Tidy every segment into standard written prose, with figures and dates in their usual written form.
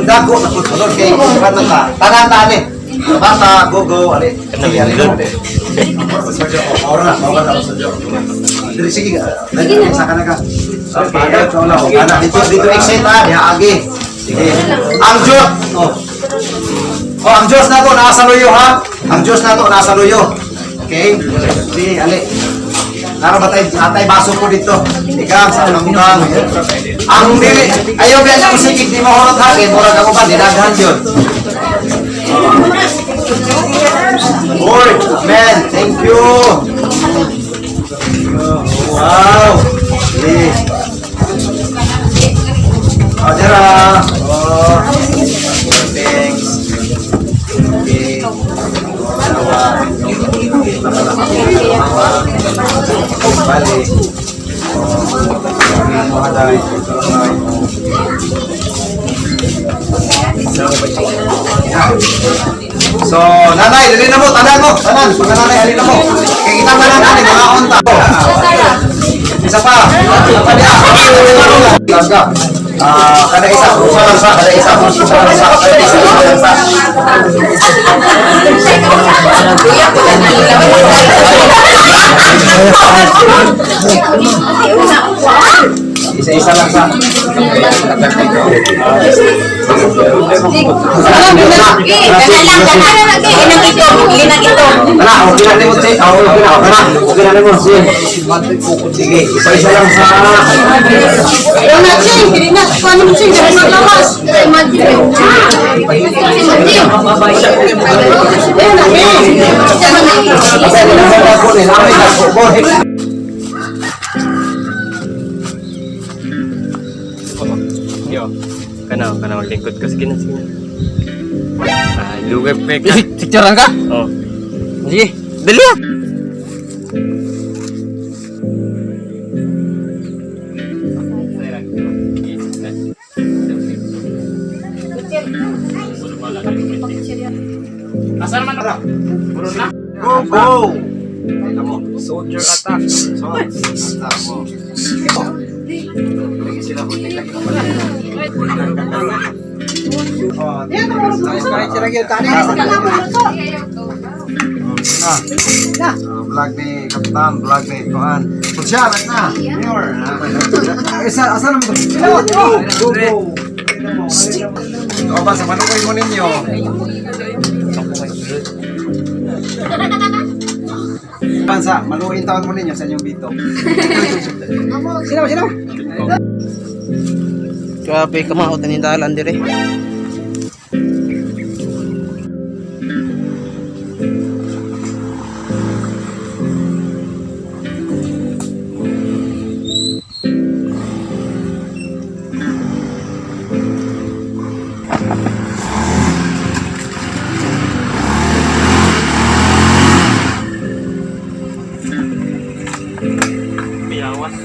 dago na po sunod kay bata ta. Tanan ta ani. Bata go ali. Sige ali. Ora na sa job. Dili sige. Sa kana ka. Paano ka wala ko. Ana dito exit ha, diha agi. Sige. Ang Diyos. Oh, ang Diyos na to nasa luyo ha. Ang Diyos na to nasa luyo. Okay? Sige, ali. Narabatay atay baso ko dito. Ikaw sa unang ang dili ayaw biya sa musikik di mo horot hangin murag ako ba dinaghan yun. Boy, man, thank you. Wow. Yes. Adera. Oh. Thanks. Okay. Balik. So, nanay, dali na mo, tanan mo, tanan, mga nanay, dali na mo. Kaya kita ba na nanay, mga onta. Isa pa, Gagga. Kada isa, usa lang sa, kada isa, usa lang sa, kada isa, usa lang sa. Isa-isa lang sa. Sige, isa-isa lang sa. Yo, kana lingkod ka sige na. Lugar pe ka. Picturean ka? Oh. Sige, dali ah. Asal man ra? Puro na. Go! Soldier attack. Attack mo. Lagi sila huling lagi na pala. Vlog ni Kapitan, vlog ni Tuhan. Pugsya, na. Mayor. Asa naman ito? Go! O ba, sa manukoy mo ninyo? Bansa, maluin taon mo ninyo sa inyong bito. Sino? Grabe ka mahot ang hindalan dire. Biyawas.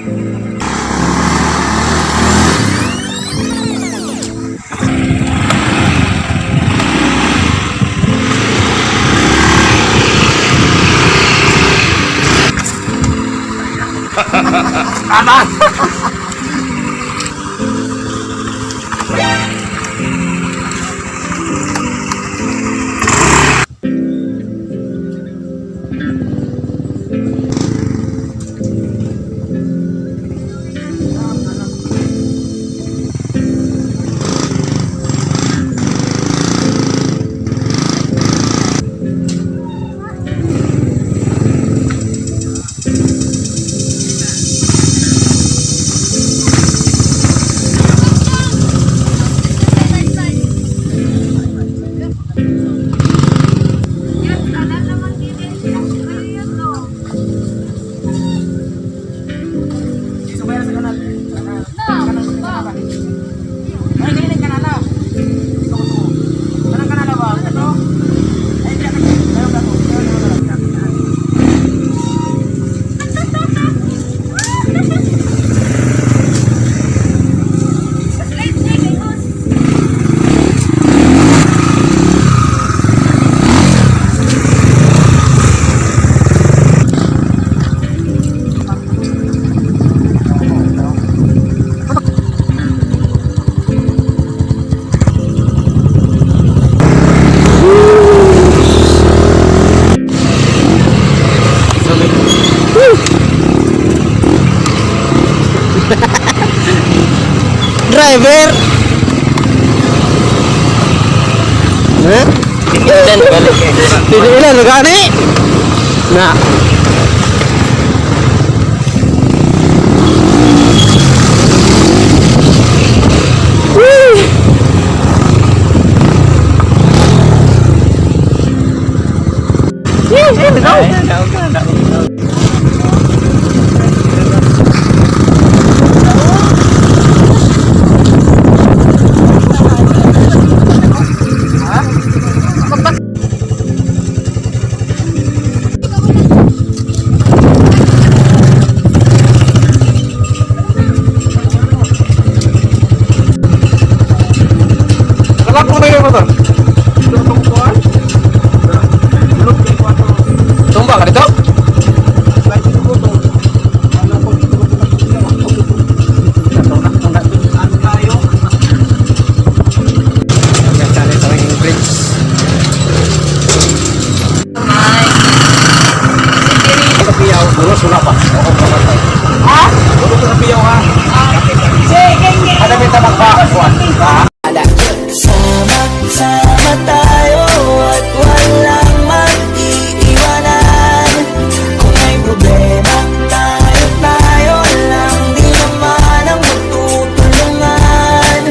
driver. Eh? Dan balik. Tidak ilan gani. Nah. Kalakpo na yung motor. Tumba ka dito? Kapiyaw, duro sula pa. Ako pamatay. Ha? Duro ka kapiyaw ha. Sige, ada beta magpa.